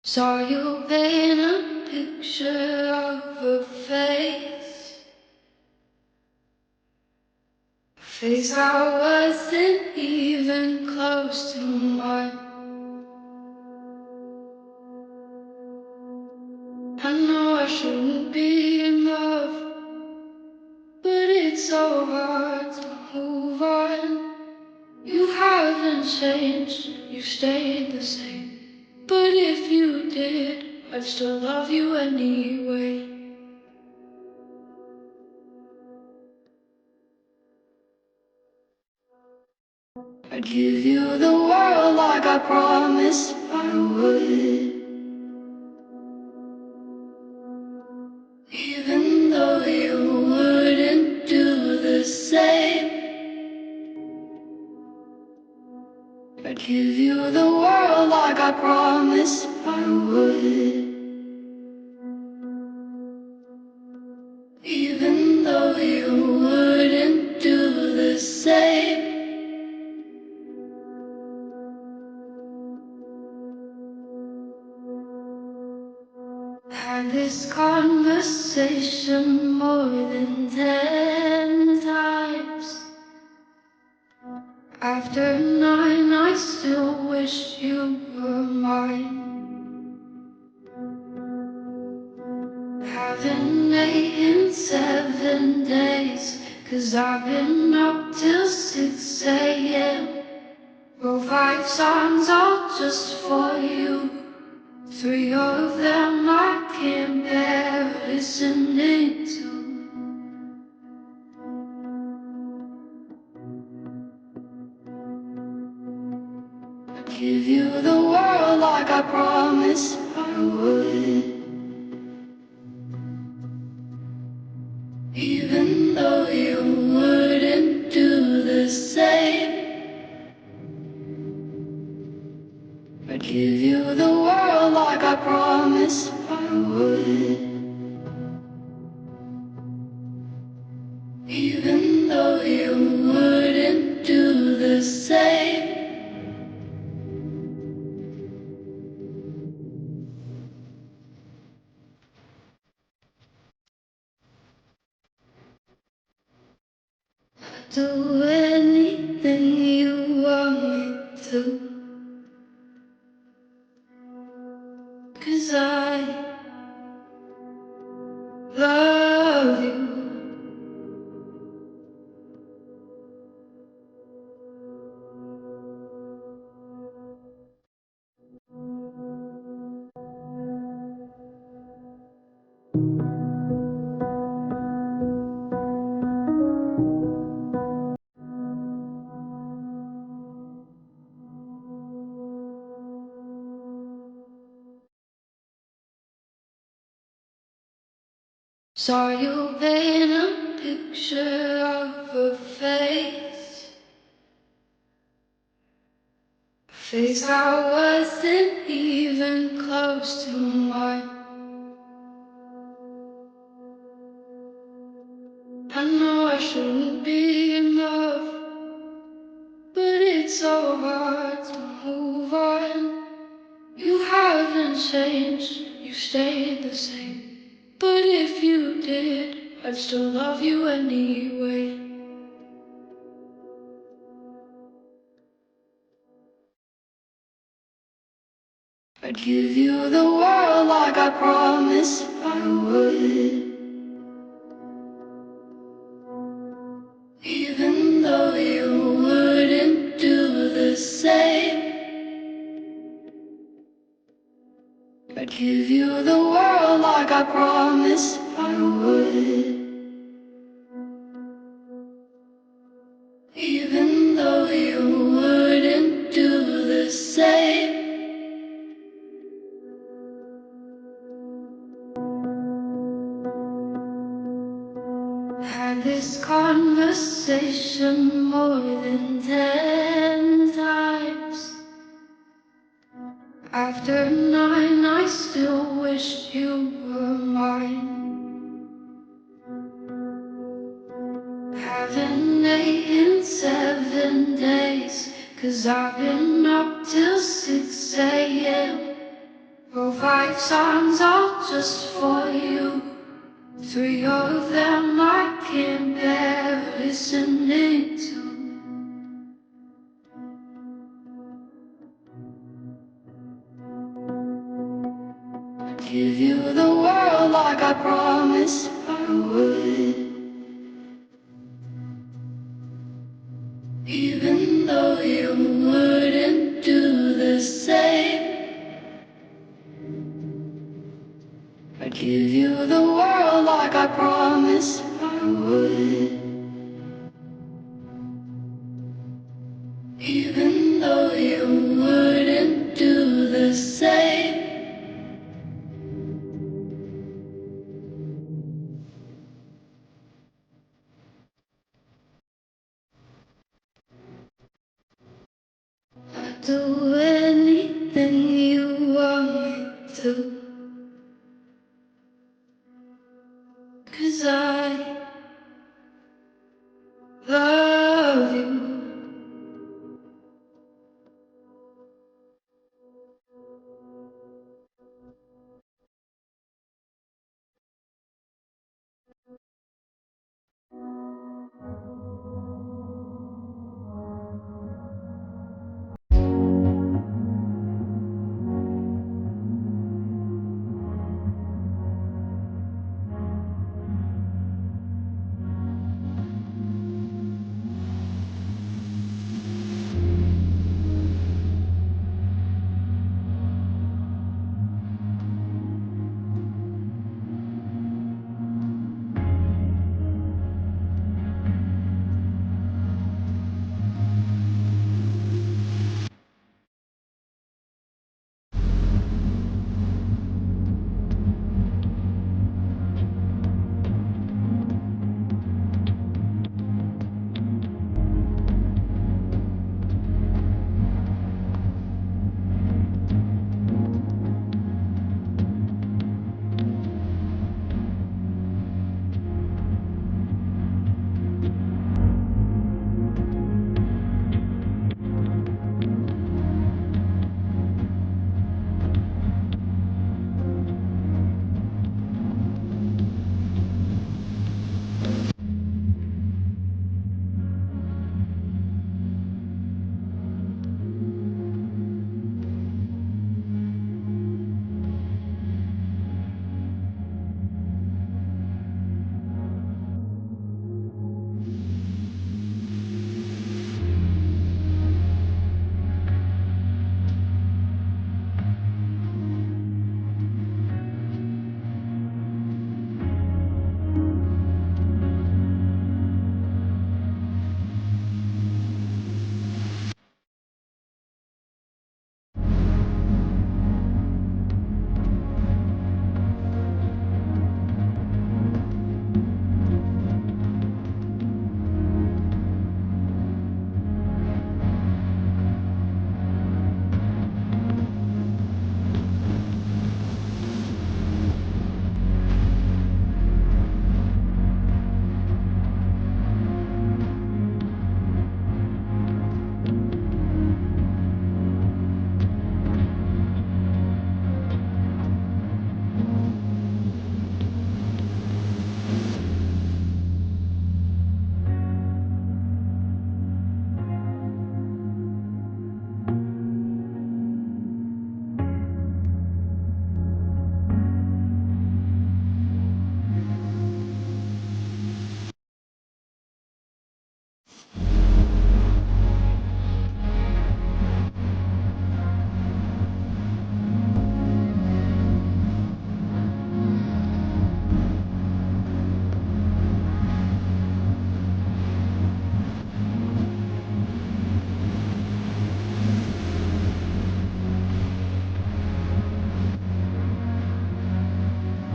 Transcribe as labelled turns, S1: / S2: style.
S1: Saw you paint a picture of a face that wasn't even close to mine. I know I shouldn't be in love, but it's so hard to move on. You haven't changed, you stayed the same. But if you did, I'd still love you anyway. I'd give you the world like I promised I would. Even though you wouldn't do the same, I'd give you the world like I promised I would. Even though you wouldn't do the same. Had this conversation more than 10 times. After 9, I still wish you were mine. Having 8 in 7 days, 'cause I've been up till 6 a.m. Wrote 5 songs all just for you. 3 of them I can't bear listening to. Give you the world like I promised I would. Even though you wouldn't do the same, I'd give you the world like I promised I would. Even though you wouldn't do the same. Do anything you want me to, 'cause I love you. Saw you paint a picture of a face that wasn't even close to mine. I know I shouldn't be in love, but it's so hard to move on. You haven't changed, you stayed the same. But if you did, I'd still love you anyway. I'd give you the world like I promised I would. Even though you wouldn't do the same, I'd give you the world like I promised I would. Even though you wouldn't do the same. Had this conversation more than 10 times. After 9, I still wish you were mine. Haven't 8 in 7 days, 'cause I've been up till 6 a.m. Wrote 5 songs all just for you. 3 of them I can't bear listening to. Give you the world like I promised I would. Even though you wouldn't do the same, I'd give you the world like I promised I would. Even though you wouldn't do the same. I'd do